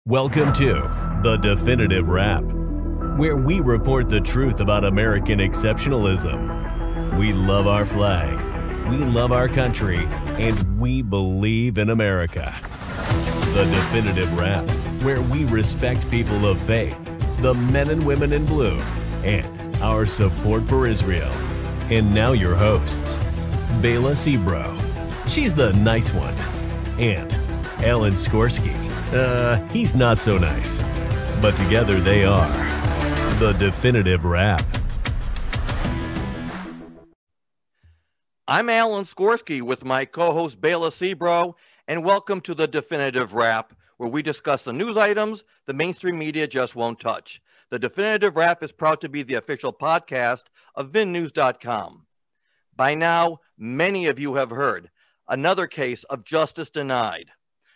Welcome to The Definitive Wrap, where we report the truth about American exceptionalism. We love our flag, we love our country, and we believe in America. The Definitive Wrap, where we respect people of faith, the men and women in blue, and our support for Israel. And now your hosts, Bela Sebro, she's the nice one, and Alan Skorsky. He's not so nice. But together they are The Definitive Wrap. I'm Alan Skorsky with my co-host Bela Sebro, and welcome to The Definitive Wrap, where we discuss the news items the mainstream media just won't touch. The Definitive Wrap is proud to be the official podcast of VinNews.com. By now, many of you have heard another case of justice denied.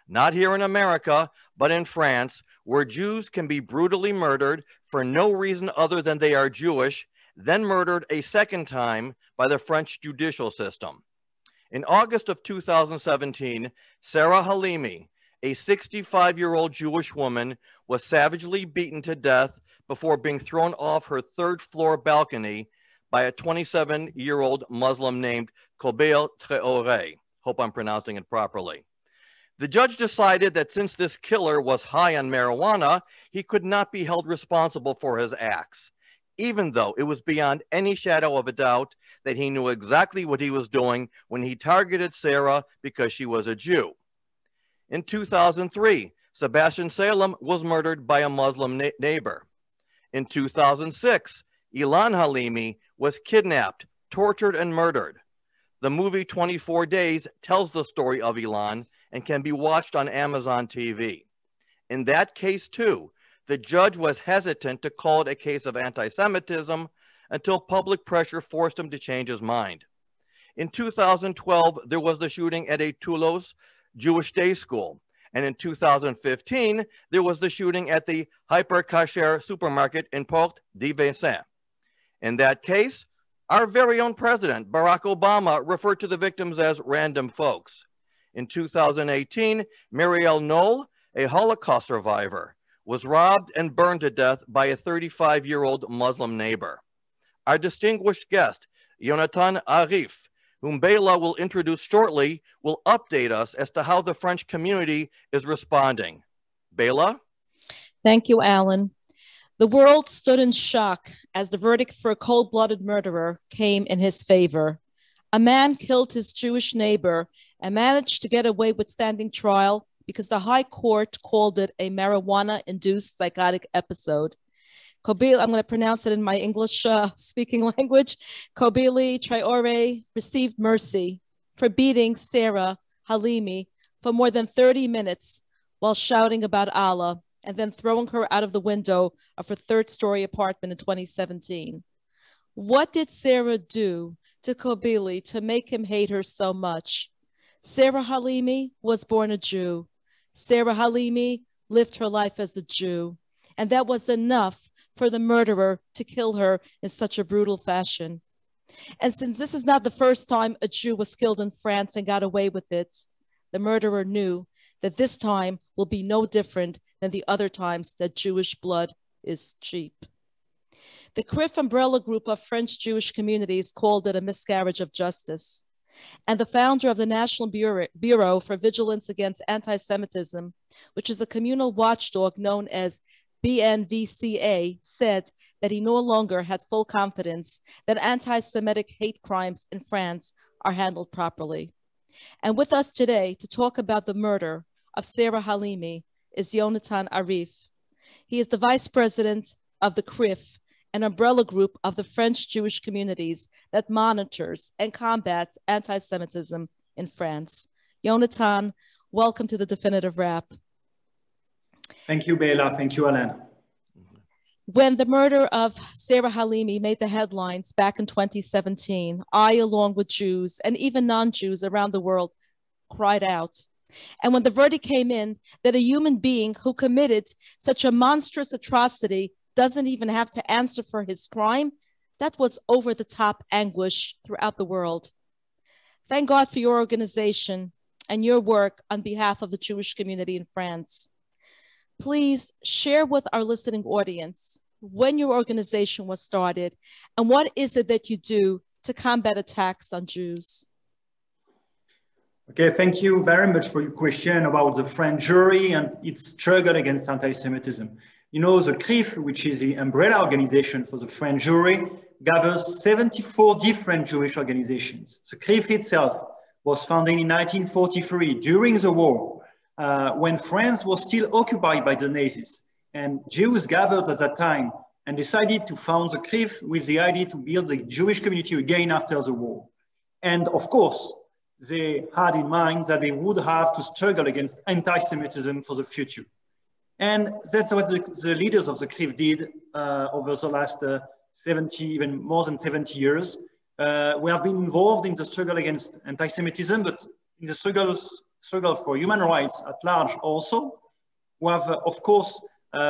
Not here in America, but in France, where Jews can be brutally murdered for no reason other than they are Jewish, then murdered a second time by the French judicial system. In August of 2017, Sarah Halimi, a 65-year-old Jewish woman, was savagely beaten to death before being thrown off her third-floor balcony by a 27-year-old Muslim named Kobil Treore. Hope I'm pronouncing it properly. The judge decided that since this killer was high on marijuana, he could not be held responsible for his acts, even though it was beyond any shadow of a doubt that he knew exactly what he was doing when he targeted Sarah because she was a Jew. In 2003, Sebastian Salem was murdered by a Muslim neighbor. In 2006, Ilan Halimi was kidnapped, tortured, and murdered. The movie 24 Days tells the story of Ilan and can be watched on Amazon TV. In that case, too, the judge was hesitant to call it a case of anti-Semitism until public pressure forced him to change his mind. In 2012, there was the shooting at a Toulouse Jewish day school. And in 2015, there was the shooting at the Hyper Kasher supermarket in Porte de Vincennes. In that case, our very own president, Barack Obama, referred to the victims as random folks. In 2018, Marielle Knoll, a Holocaust survivor, was robbed and burned to death by a 35-year-old Muslim neighbor. Our distinguished guest, Yonathan Arfi, whom Bela will introduce shortly, will update us as to how the French community is responding. Bela? Thank you, Alan. The world stood in shock as the verdict for a cold-blooded murderer came in his favor. A man killed his Jewish neighbor and managed to get away with standing trial because the High Court called it a marijuana-induced psychotic episode. Kobil, I'm going to pronounce it in my English-speaking language. Kobil Treore received mercy for beating Sarah Halimi for more than 30 minutes while shouting about Allah and then throwing her out of the window of her third-story apartment in 2017. What did Sarah do to Kobil to make him hate her so much? Sarah Halimi was born a Jew. Sarah Halimi lived her life as a Jew, and that was enough for the murderer to kill her in such a brutal fashion. And since this is not the first time a Jew was killed in France and got away with it, the murderer knew that this time will be no different than the other times that Jewish blood is cheap. The CRIF umbrella group of French Jewish communities called it a miscarriage of justice. And the founder of the National Bureau for Vigilance Against Anti-Semitism, which is a communal watchdog known as BNVCA, said that he no longer had full confidence that anti-Semitic hate crimes in France are handled properly. And with us today to talk about the murder of Sarah Halimi is Yonathan Arfi. He is the vice president of the CRIF, an umbrella group of the French Jewish communities that monitors and combats anti-Semitism in France. Yonathan, welcome to the Definitive Wrap. Thank you, Bela. Thank you, Alan. When the murder of Sarah Halimi made the headlines back in 2017, I, along with Jews and even non-Jews around the world, cried out. And when the verdict came in that a human being who committed such a monstrous atrocity doesn't even have to answer for his crime, that was over-the-top anguish throughout the world. Thank God for your organization and your work on behalf of the Jewish community in France. Please share with our listening audience when your organization was started and what is it that you do to combat attacks on Jews. Okay, thank you very much for your question about the French jury and its struggle against anti-Semitism. You know, the CRIF, which is the umbrella organization for the French jury, gathers 74 different Jewish organizations. The CRIF itself was founded in 1943 during the war, when France was still occupied by the Nazis. And Jews gathered at that time and decided to found the CRIF with the idea to build the Jewish community again after the war. And of course, they had in mind that they would have to struggle against anti-Semitism for the future. And that's what the leaders of the CRIF did over the last 70, even more than 70 years. We have been involved in the struggle against anti-Semitism, but in the struggle for human rights at large also. We have, of course,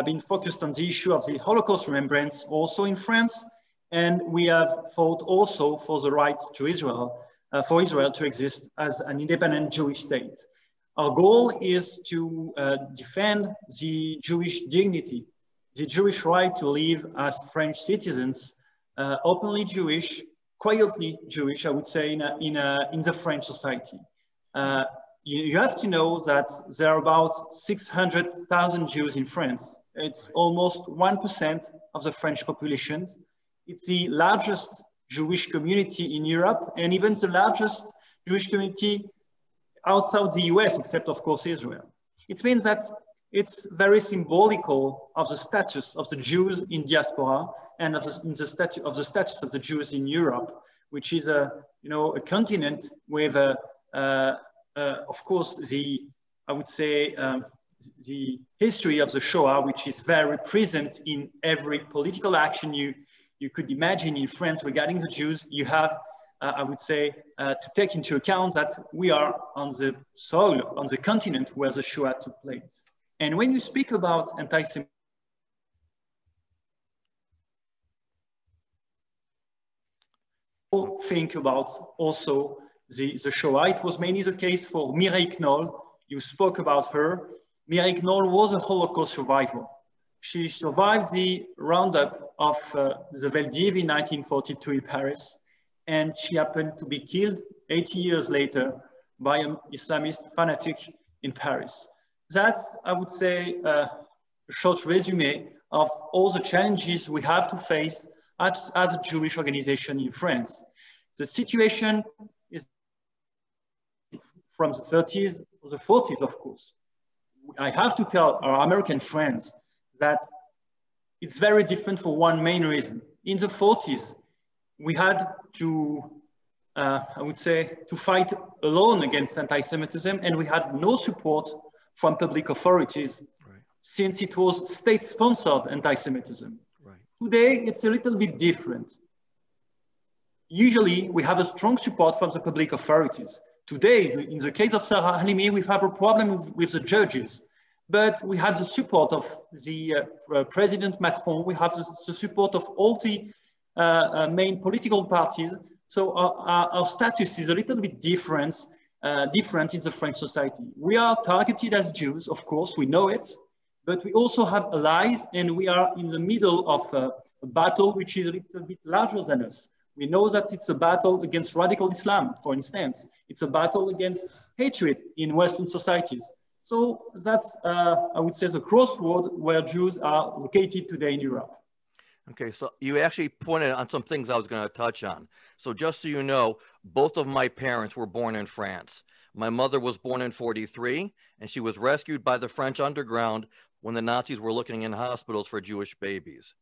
been focused on the issue of the Holocaust remembrance also in France. And we have fought also for the right to Israel, for Israel to exist as an independent Jewish state. Our goal is to defend the Jewish dignity, the Jewish right to live as French citizens, openly Jewish, quietly Jewish, I would say, in the French society. You have to know that there are about 600,000 Jews in France. It's almost 1% of the French population. It's the largest Jewish community in Europe, and even the largest Jewish community outside the US, except of course Israel. It means that it's very symbolical of the status of the Jews in diaspora and of the status of the Jews in Europe, which is a continent with of course I would say the history of the Shoah, which is very present in every political action you could imagine in France regarding the Jews. You have, I would say, to take into account that we are on the soil, on the continent where the Shoah took place. And when you speak about anti-Semitism, think about also the Shoah. It was mainly the case for Mireille Knoll. You spoke about her. Mireille Knoll was a Holocaust survivor. She survived the roundup of the Veldiv in 1942 in Paris, and she happened to be killed 80 years later by an Islamist fanatic in Paris. That's, I would say, a short resume of all the challenges we have to face as a Jewish organization in France. The situation is from the 30s to the 40s, of course. I have to tell our American friends that it's very different for one main reason. In the 40s, we had to, I would say, to fight alone against anti-Semitism, and we had no support from public authorities, right, since it was state-sponsored anti-Semitism. Right. Today, it's a little bit different. Usually, we have a strong support from the public authorities. Today, in the case of Sarah Halimi, we have a problem with the judges, but we have the support of the President Macron. We have the support of all the main political parties. So our status is a little bit different in the French society. We are targeted as Jews, of course, we know it, but we also have allies, and we are in the middle of a battle which is a little bit larger than us. We know that it's a battle against radical Islam, for instance. It's a battle against hatred in Western societies. So that's, I would say, the crossroad where Jews are located today in Europe. Okay, so you actually pointed on some things I was going to touch on. So just so you know, both of my parents were born in France. My mother was born in 1943, and she was rescued by the French underground when the Nazis were looking in hospitals for Jewish babies.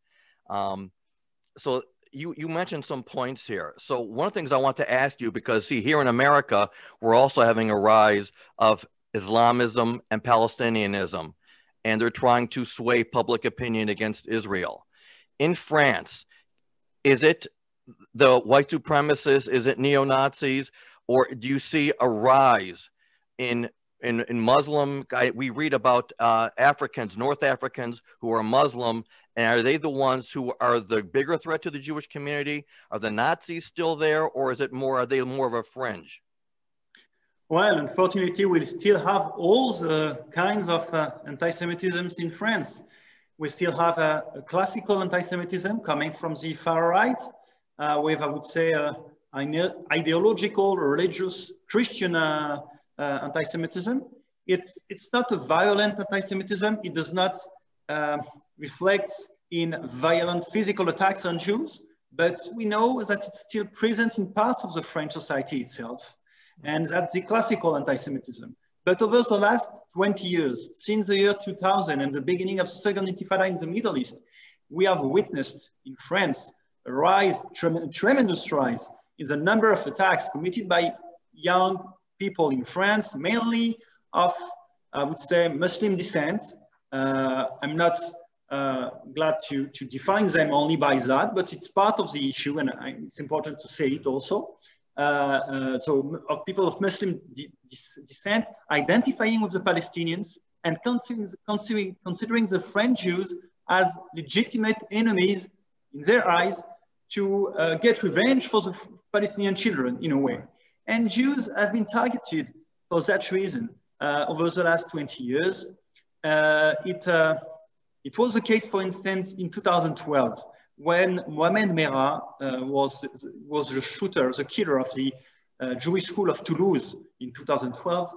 So you mentioned some points here. So one of the things I want to ask you, because see, here in America, we're also having a rise of Islamism and Palestinianism, and they're trying to sway public opinion against Israel. In France, is it the white supremacists, is it neo-Nazis, or do you see a rise in Muslim? We read about Africans, North Africans who are Muslim, and are they the ones who are the bigger threat to the Jewish community? Are the Nazis still there, or is it more, are they more of a fringe? Well, unfortunately, we'll still have all the kinds of anti-Semitism in France. We still have a classical anti-Semitism coming from the far right, with, I would say, an ideological, religious, Christian anti-Semitism. It's not a violent anti-Semitism. It does not reflect in violent physical attacks on Jews, but we know that it's still present in parts of the French society itself. And that's the classical anti-Semitism. But over the last 20 years, since the year 2000 and the beginning of the Second Intifada in the Middle East, we have witnessed in France a rise, tremendous rise in the number of attacks committed by young people in France, mainly of, I would say, Muslim descent. I'm not glad to define them only by that, but it's part of the issue, and it's important to say it also. So of people of Muslim descent identifying with the Palestinians and considering the French Jews as legitimate enemies in their eyes to get revenge for the Palestinian children in a way. And Jews have been targeted for that reason over the last 20 years. It was the case, for instance, in 2012, when Mohamed Merah was the shooter, the killer of the Jewish school of Toulouse in 2012,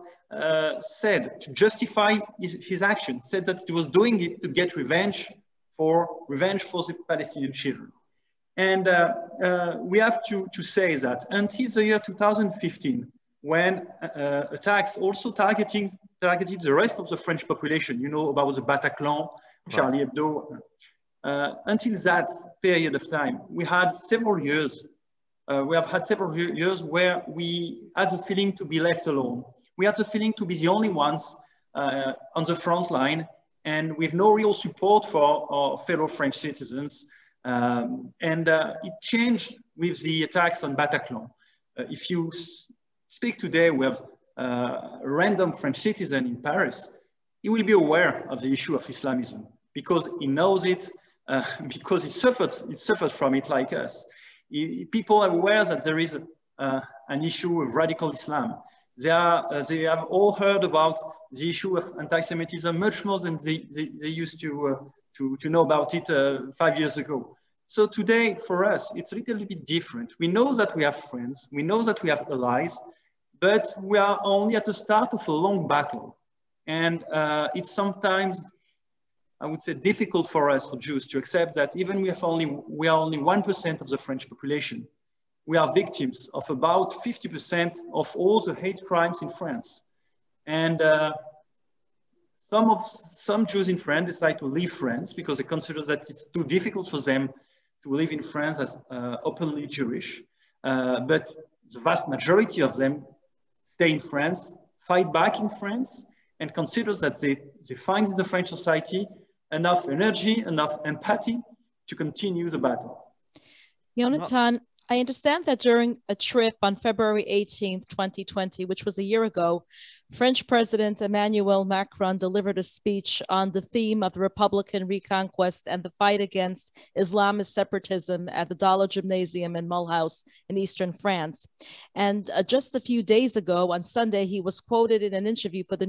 said to justify his action, said that he was doing it to get revenge for the Palestinian children. And we have to say that until the year 2015, when attacks also targeted the rest of the French population, you know about the Bataclan, Charlie Hebdo, until that period of time, we had several years. We have had several years where we had the feeling to be left alone. We had the feeling to be the only ones on the front line, and with no real support for our fellow French citizens. It changed with the attacks on Bataclan. If you speak today with a random French citizen in Paris, he will be aware of the issue of Islamism because he knows it, because he suffered from it like us. People are aware that there is an issue with radical Islam. They have all heard about the issue of anti-Semitism much more than they used to know about it 5 years ago. So today, for us, it's a little bit different. We know that we have friends, we know that we have allies, but we are only at the start of a long battle. And it's sometimes, I would say, difficult for us, for Jews, to accept that even we are only 1% of the French population. We are victims of about 50% of all the hate crimes in France. And some Jews in France decide to leave France because they consider that it's too difficult for them to live in France as openly Jewish. But the vast majority of them stay in France, fight back in France, and consider that they find in the French society enough energy, enough empathy to continue the battle. Yonathan, I understand that during a trip on February 18th, 2020, which was a year ago, French President Emmanuel Macron delivered a speech on the theme of the Republican reconquest and the fight against Islamist separatism at the Dollar Gymnasium in Mulhouse in eastern France. And just a few days ago, on Sunday, he was quoted in an interview for the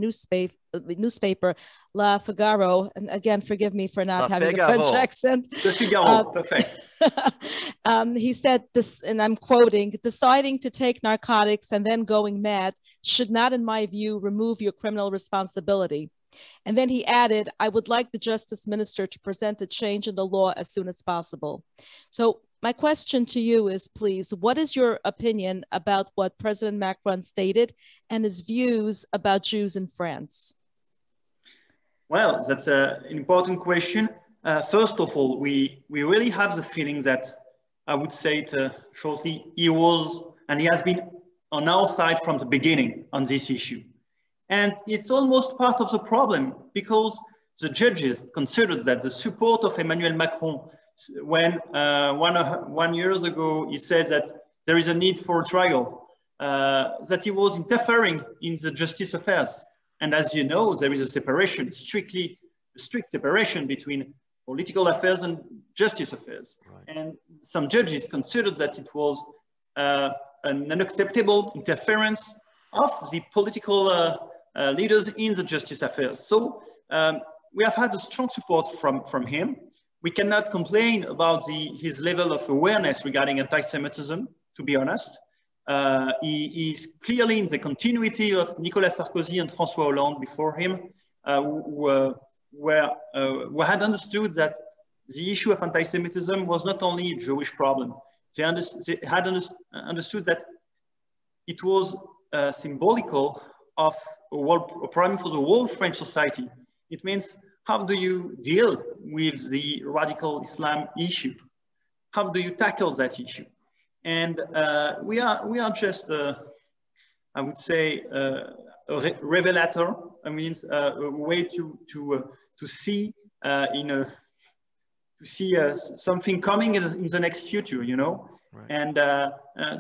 newspaper La Figaro. And again, forgive me for not having a French accent. Le Figaro, perfect. He said this, and I'm quoting, "Deciding to take narcotics and then going mad should not, in my view, remove your criminal responsibility." And then he added, "I would like the Justice Minister to present a change in the law as soon as possible." So my question to you is, please, what is your opinion about what President Macron stated and his views about Jews in France? Well, that's an important question. First of all, we really have the feeling that, I would say it shortly, he was and he has been on our side from the beginning on this issue. And it's almost part of the problem because the judges considered that the support of Emmanuel Macron, when 1 year ago he said that there is a need for a trial, that he was interfering in the justice affairs. And as you know, there is a separation, strict separation between political affairs and justice affairs. Right. And some judges considered that it was an unacceptable interference of the political leaders in the justice affairs. So we have had a strong support from him. We cannot complain about his level of awareness regarding anti-Semitism, to be honest. He is clearly in the continuity of Nicolas Sarkozy and François Hollande before him, who had understood that the issue of anti-Semitism was not only a Jewish problem. They had understood that it was symbolical of a problem for the whole French society. It means, how do you deal with the radical Islam issue? How do you tackle that issue? And we are just, I would say, a revelator. I mean, a way to see something coming in the next future, you know. Right. And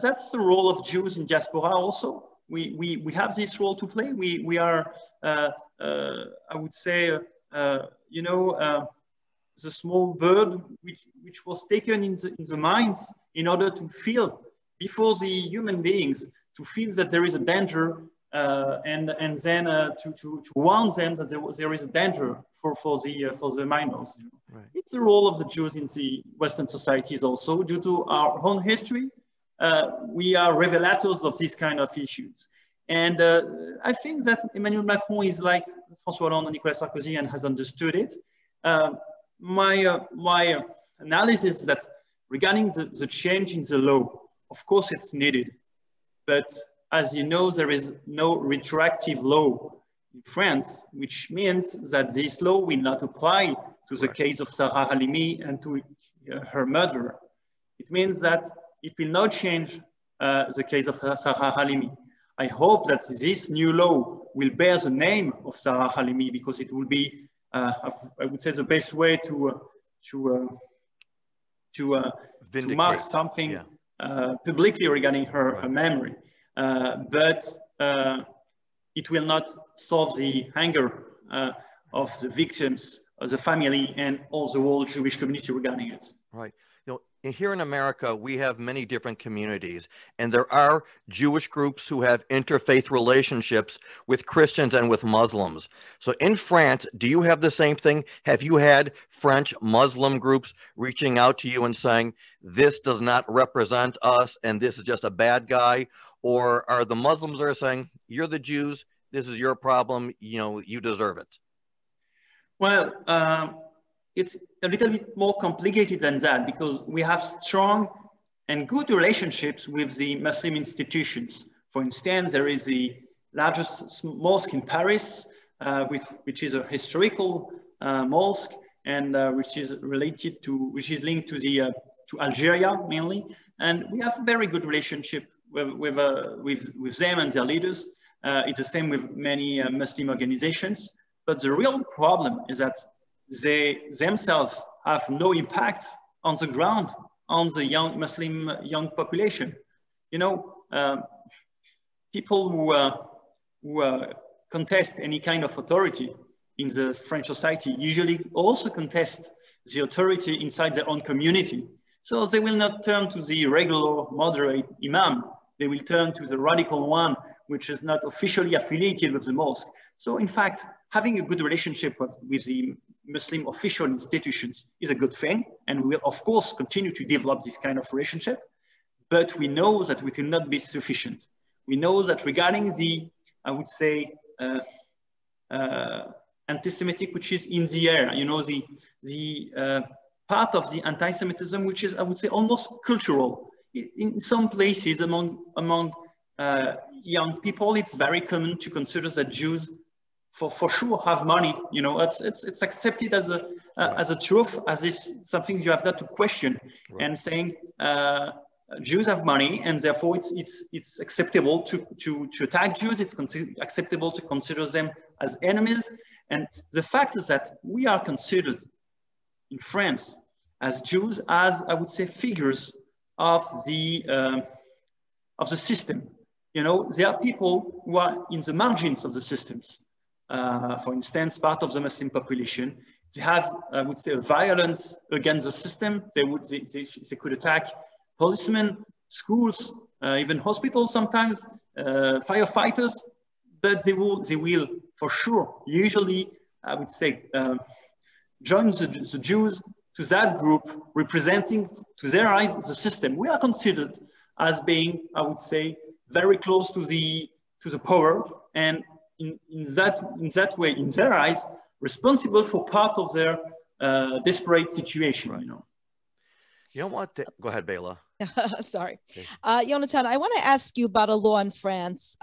that's the role of Jews in diaspora. Also, we have this role to play. We are, I would say, you know, the small bird which was taken in the mines in order to feel before the human beings, to feel that there is a danger, and then to warn them that there is a danger for the miners. You know? Right. It's the role of the Jews in the Western societies also. Due to our own history, we are revelators of these kind of issues. And I think that Emmanuel Macron is like François Hollande and Nicolas Sarkozy and has understood it. My analysis is that regarding the change in the law, of course it's needed, but as you know, there is no retroactive law in France, which means that this law will not apply to the case of Sarah Halimi and to her murderer. It means that it will not change the case of Sarah Halimi. I hope that this new law will bear the name of Sarah Halimi, because it will be, I would say, the best way to mark something publicly regarding her memory. But it will not solve the anger of the victims, of the family, and all the whole Jewish community regarding it. Right. You know, here in America, we have many different communities, and there are Jewish groups who have interfaith relationships with Christians and with Muslims. So in France, do you have the same thing? Have you had French Muslim groups reaching out to you and saying, this does not represent us and this is just a bad guy? Or are the Muslims there saying, you're the Jews, this is your problem, you know, you deserve it? Well, it's a little bit more complicated than that, because we have strong and good relationships with the Muslim institutions. For instance, there is the largest mosque in Paris, which is a historical mosque, and which is linked to Algeria mainly. And we have very good relationship with them and their leaders. It's the same with many Muslim organizations. But the real problem is that they themselves have no impact on the ground, on the young Muslim population. You know, people who contest any kind of authority in the French society usually also contest the authority inside their own community. So they will not turn to the regular moderate imam. They will turn to the radical one, which is not officially affiliated with the mosque. So in fact, having a good relationship with the Muslim official institutions is a good thing. And we will, of course, continue to develop this kind of relationship. But we know that it will not be sufficient. We know that regarding the, I would say, anti-Semitic, which is in the air, you know, the part of the anti-Semitism, which is, I would say, almost cultural. In some places among young people, it's very common to consider that Jews for sure have money. You know, it's accepted as a truth, as is something you have not to question. Right. And saying Jews have money, and therefore it's acceptable to attack Jews. It's acceptable to consider them as enemies. And the fact is that we are considered in France as Jews, as I would say, figures of the system. You know, there are people who are in the margins of the systems. For instance, part of the Muslim population, they have, I would say, violence against the system. They could attack policemen, schools, even hospitals sometimes, firefighters, but they will for sure, usually, I would say, join the Jews to that group representing, to their eyes, the system. We are considered as being, I would say, very close to the power, and in that way, in their eyes, responsible for part of their desperate situation. Right. You know. You know what? Go ahead, Bela. Sorry. Okay. Yonathan, I want to ask you about a law in France.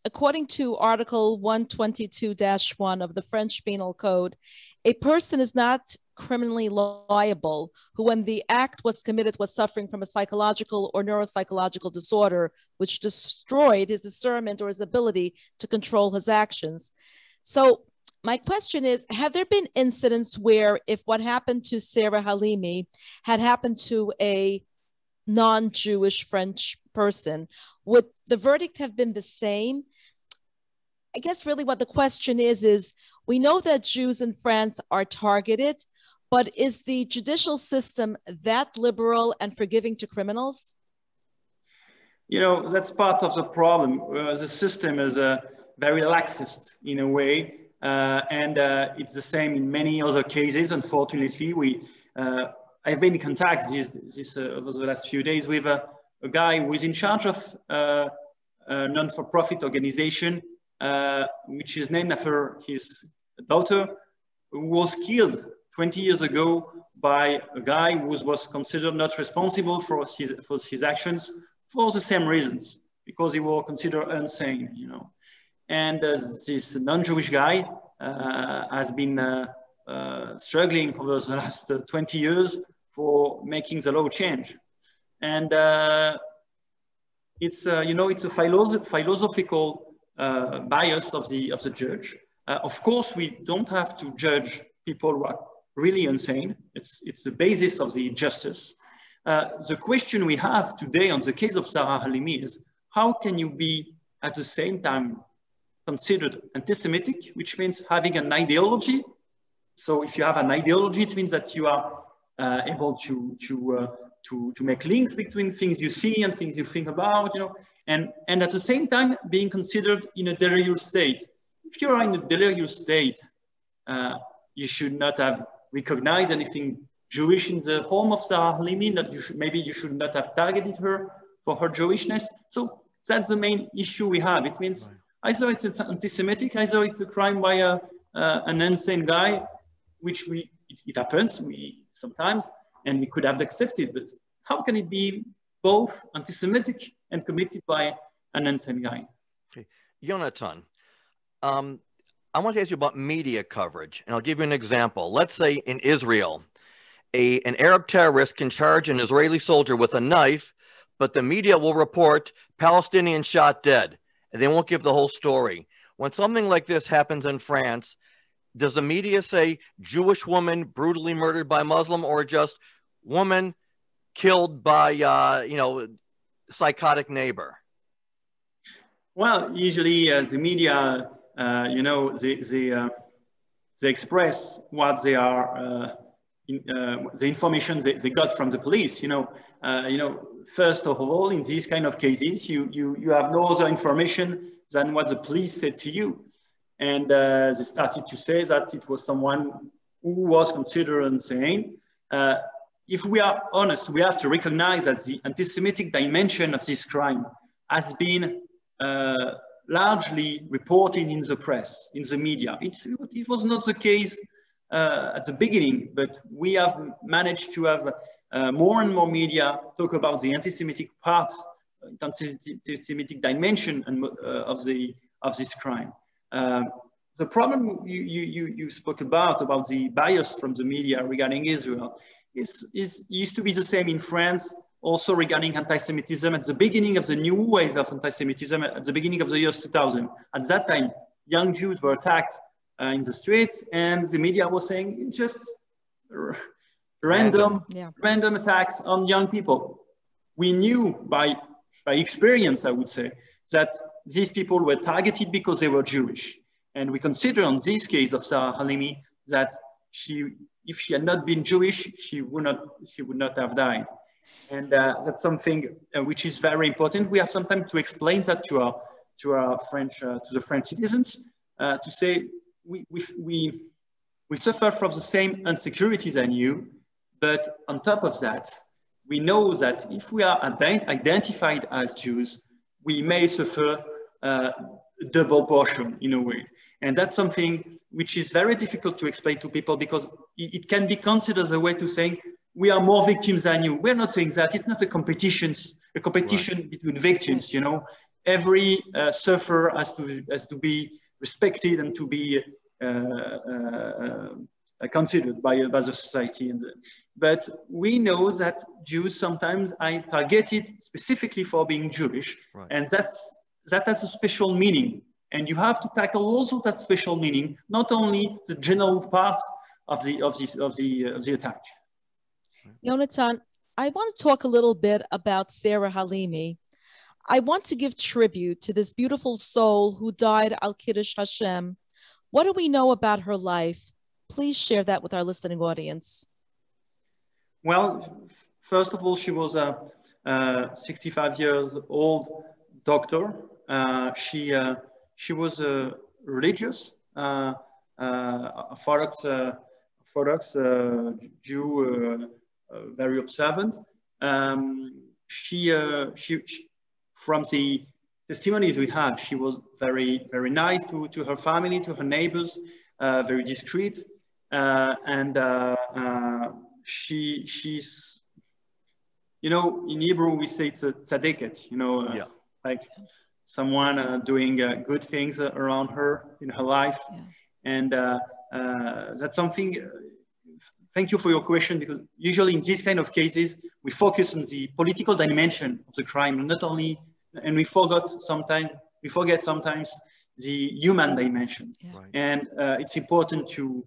According to Article 122-1 of the French Penal Code, a person is not criminally liable who, when the act was committed, was suffering from a psychological or neuropsychological disorder which destroyed his discernment or his ability to control his actions. So my question is, have there been incidents where if what happened to Sarah Halimi had happened to a non-Jewish French person, would the verdict have been the same? I guess really what the question is we know that Jews in France are targeted, but is the judicial system that liberal and forgiving to criminals? You know, that's part of the problem. The system is very laxist in a way, and it's the same in many other cases. Unfortunately, I've been in contact over the last few days with a guy who is in charge of a non-for-profit organization, which is named after his daughter, who was killed 20 years ago by a guy who was considered not responsible for his actions for the same reasons, because he was considered insane, you know. And this non-Jewish guy has been struggling over the last 20 years for making the law change. And it's you know, it's a philosophical bias of the judge. Of course, we don't have to judge people who are really insane. It's the basis of the justice. The question we have today on the case of Sarah Halimi is, how can you be at the same time considered anti-Semitic, which means having an ideology? So if you have an ideology, it means that you are able to make links between things you see and things you think about, you know, and at the same time being considered in a delirious state. If you are in a delirious state, you should not have recognized anything Jewish in the home of Sarah Halimi, maybe you should not have targeted her for her Jewishness. So that's the main issue we have. It means either it's anti-Semitic, either it's a crime by an insane guy, which it happens sometimes, and we could have accepted, but how can it be both anti-Semitic and committed by an insane guy? Okay. Yonathan, I want to ask you about media coverage, and I'll give you an example. Let's say in Israel, an Arab terrorist can charge an Israeli soldier with a knife, but the media will report Palestinian shot dead, and they won't give the whole story. When something like this happens in France, does the media say Jewish woman brutally murdered by Muslim, or just woman killed by, you know, psychotic neighbor? Well, usually the media, you know, they express what they are, the information they got from the police. You know, first of all, in these kind of cases, you have no other information than what the police said to you. And they started to say that it was someone who was considered insane. If we are honest, we have to recognize that the anti-Semitic dimension of this crime has been largely reported in the press, in the media. It was not the case at the beginning, but we have managed to have more and more media talk about the anti-Semitic part, anti-Semitic dimension of this crime. The problem you spoke about the bias from the media regarding Israel used to be the same in France, also regarding anti-Semitism at the beginning of the new wave of anti-Semitism at the beginning of the years 2000. At that time, young Jews were attacked in the streets, and the media was saying it's just random attacks on young people. We knew by experience, I would say, that these people were targeted because they were Jewish. And we consider on this case of Sarah Halimi that if she had not been Jewish, she would not have died. And that's something which is very important. We have some time to explain that to our French, to the French citizens, to say we suffer from the same insecurities than you, but on top of that, we know that if we are identified as Jews, we may suffer double portion in a way. And that's something which is very difficult to explain to people, because it can be considered as a way to saying we are more victims than you. We're not saying that. It's not a competition right. between victims, you know. Every sufferer has to be respected and to be considered by the society. But we know that Jews sometimes are targeted specifically for being Jewish, right. And that has a special meaning. And you have to tackle also that special meaning, not only the general part of the attack. Yonathan, I want to talk a little bit about Sarah Halimi. I want to give tribute to this beautiful soul who died al-Kiddush Hashem. What do we know about her life? Please share that with our listening audience. Well, first of all, she was a 65 years old doctor. She was a religious, Orthodox Jew, very observant. She from the testimonies we have, she was very, very nice to her family, to her neighbors, very discreet, and she's, you know, in Hebrew we say it's a tzaddiket, you know, yeah. Like someone doing good things around her in her life, yeah. And that's something. Thank you for your question, because usually in these kind of cases we focus on the political dimension of the crime, not only, and we forget sometimes the human dimension. Yeah. Right. And it's important to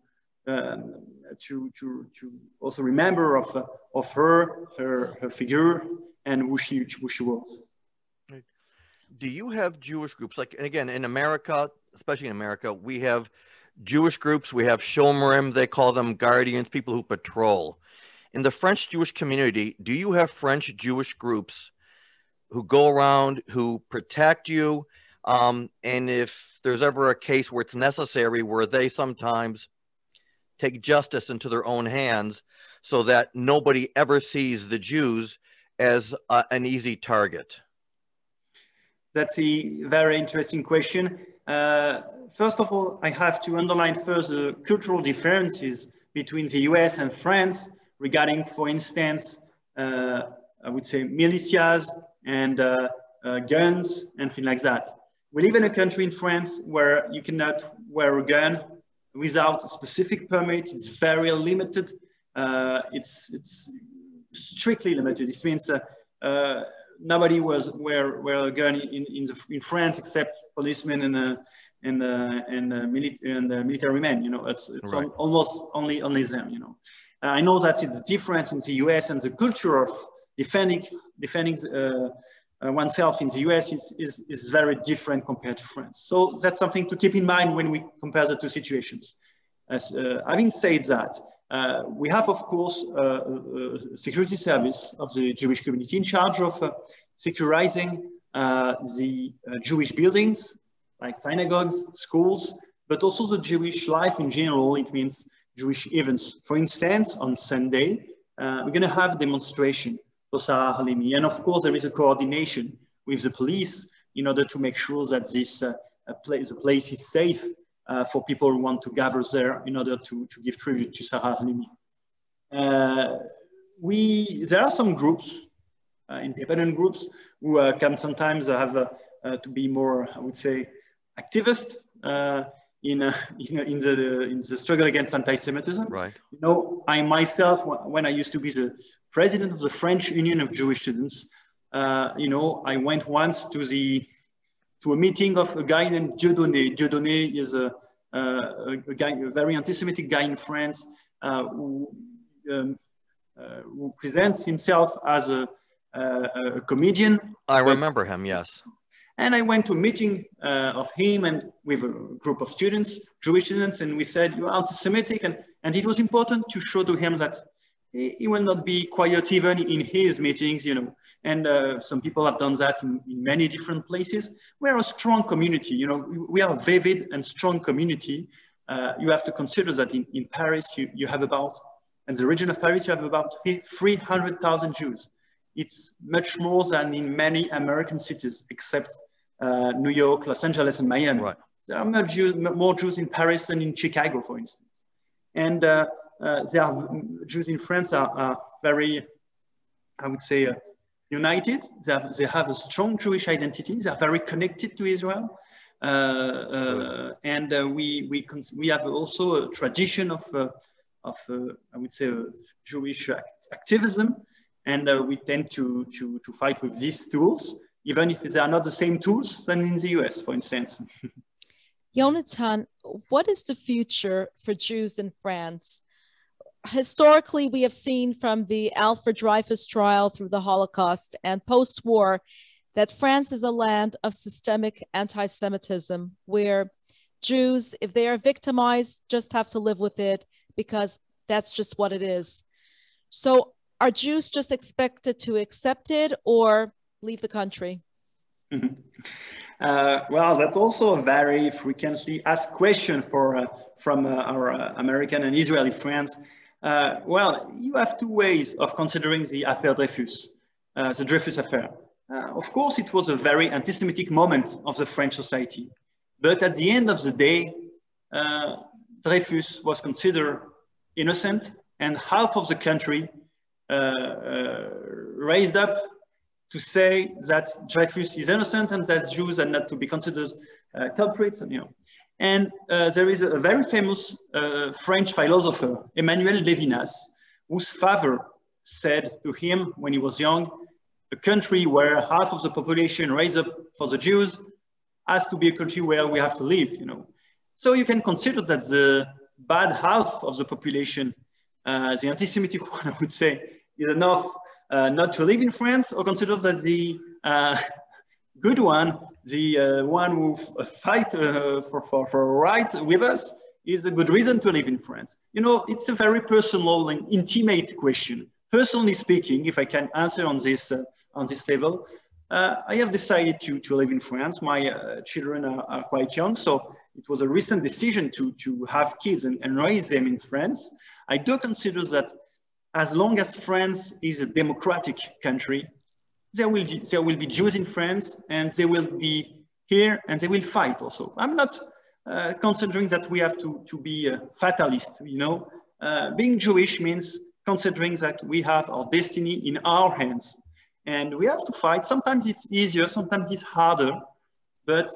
also remember of her figure and who she was. Right. Do you have Jewish groups, like, and again, in America, especially in America, we have Jewish groups, we have Shomerim, they call them guardians, people who patrol. In the French Jewish community, do you have French Jewish groups who go around, who protect you? And if there's ever a case where it's necessary, where they sometimes take justice into their own hands so that nobody ever sees the Jews as an easy target? That's a very interesting question. First of all, I have to underline first the cultural differences between the US and France regarding, for instance, I would say militias and guns and things like that. We live in a country in France where you cannot wear a gun without a specific permit. It's very limited. It's strictly limited. This means nobody wear a gun in France except policemen and military men. You know, it's right. Almost only them. You know, I know that it's different in the US, and the culture of defending oneself in the US is very different compared to France. So that's something to keep in mind when we compare the two situations. Having said that, we have, of course, a security service of the Jewish community in charge of securizing the Jewish buildings, like synagogues, schools, but also the Jewish life in general. It means Jewish events. For instance, on Sunday, we're going to have a demonstration for Sarah Halimi. And of course, there is a coordination with the police in order to make sure that the place is safe for people who want to gather there in order to give tribute to Sarah Halimi. There are some groups, independent groups, who can sometimes have to be more, I would say, activist in the struggle against anti-Semitism. Right. You know, I myself, when I used to be the president of the French Union of Jewish Students, you know, I went once to a meeting of a guy named Dieudonné. Dieudonné is a very anti-Semitic guy in France who presents himself as a comedian. I remember him, yes. And I went to a meeting of him and with a group of students, Jewish students, and we said, "You're anti-Semitic," and it was important to show to him that he will not be quiet even in his meetings, you know, and some people have done that in many different places. We are a strong community, you know, we are a vivid and strong community. You have to consider that in Paris, you have about, in the region of Paris, you have about 300,000 Jews. It's much more than in many American cities, except New York, Los Angeles, and Miami. Right. There are more Jews in Paris than in Chicago, for instance. And there are Jews in France are very, I would say, united. They have a strong Jewish identity. They are very connected to Israel. And we have also a tradition of I would say, Jewish activism. And we tend to fight with these tools, even if they are not the same tools than in the US, for instance. Yonathan, what is the future for Jews in France? Historically, we have seen from the Alfred Dreyfus trial through the Holocaust and post-war that France is a land of systemic anti-Semitism, where Jews, if they are victimized, just have to live with it because that's just what it is. So are Jews just expected to accept it or leave the country? Well, that's also a very frequently asked question from our American and Israeli friends. Well, you have two ways of considering the affaire Dreyfus, the Dreyfus affair. Of course, it was a very anti-Semitic moment of the French society. But at the end of the day, Dreyfus was considered innocent, and half of the country raised up to say that Dreyfus is innocent and that Jews are not to be considered culprits. And, you know. And there is a very famous French philosopher, Emmanuel Levinas, whose father said to him when he was young, a country where half of the population raised up for the Jews has to be a country where we have to live, you know. So you can consider that the bad half of the population, the anti-Semitic one, I would say, is enough not to live in France, or consider that the good one, the one who fight for rights with us, is a good reason to live in France. You know, it's a very personal and intimate question. Personally speaking, if I can answer on this level, I have decided to live in France. My children are quite young, so it was a recent decision to have kids and raise them in France. I do consider that as long as France is a democratic country, there will be Jews in France, and they will be here, and they will fight also. I'm not considering that we have to be a fatalist, you know. Being Jewish means considering that we have our destiny in our hands, and we have to fight. Sometimes it's easier, sometimes it's harder, but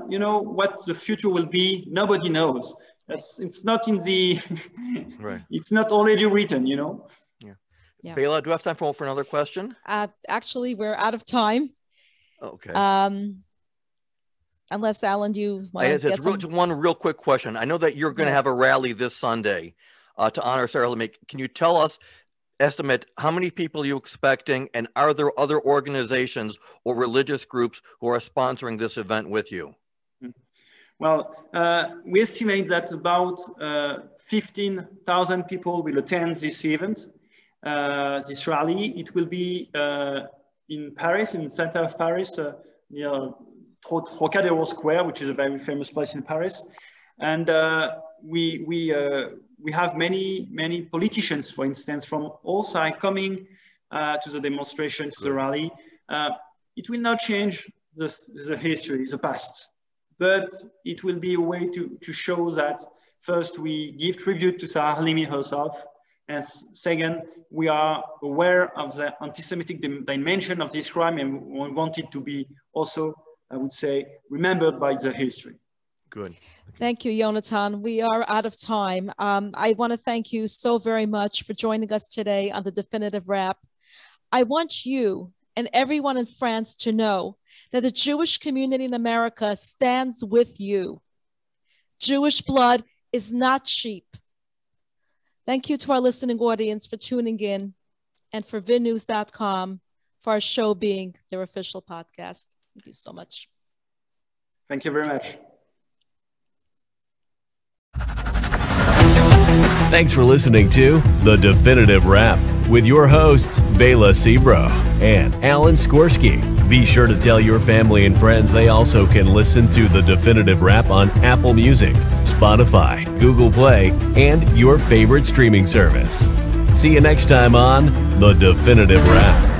you know, what the future will be, nobody knows. It's not in the, right. It's not already written, you know. Yeah. Bela, do you have time for another question? Actually, we're out of time. Okay. Unless, Alan, you want to get one real quick question. I know that you're going to have a rally this Sunday to honor Sarah Halimi. Can you tell us, estimate how many people you're expecting, and are there other organizations or religious groups who are sponsoring this event with you? Well, we estimate that about 15,000 people will attend this event, this rally. It will be in Paris, in the center of Paris, near Trocadero Square, which is a very famous place in Paris. And we have many politicians, for instance, from all sides coming to the demonstration, to the rally. It will not change the history, the past, but it will be a way to show that first we give tribute to Sarah Halimi herself, and second, we are aware of the anti-Semitic dimension of this crime, and we want it to be also, I would say, remembered by the history. Good. Thank you, Yonathan. We are out of time. I want to thank you so very much for joining us today on the Definitive Wrap. I want you and everyone in France to know that the Jewish community in America stands with you. Jewish blood is not cheap. Thank you to our listening audience for tuning in, and for VidNews.com for our show being their official podcast. Thank you so much. Thank you very much. Thanks for listening to The Definitive Wrap with your hosts, Bela Sebro and Alan Skorsky. Be sure to tell your family and friends they also can listen to The Definitive Wrap on Apple Music, Spotify, Google Play, and your favorite streaming service. See you next time on The Definitive Wrap.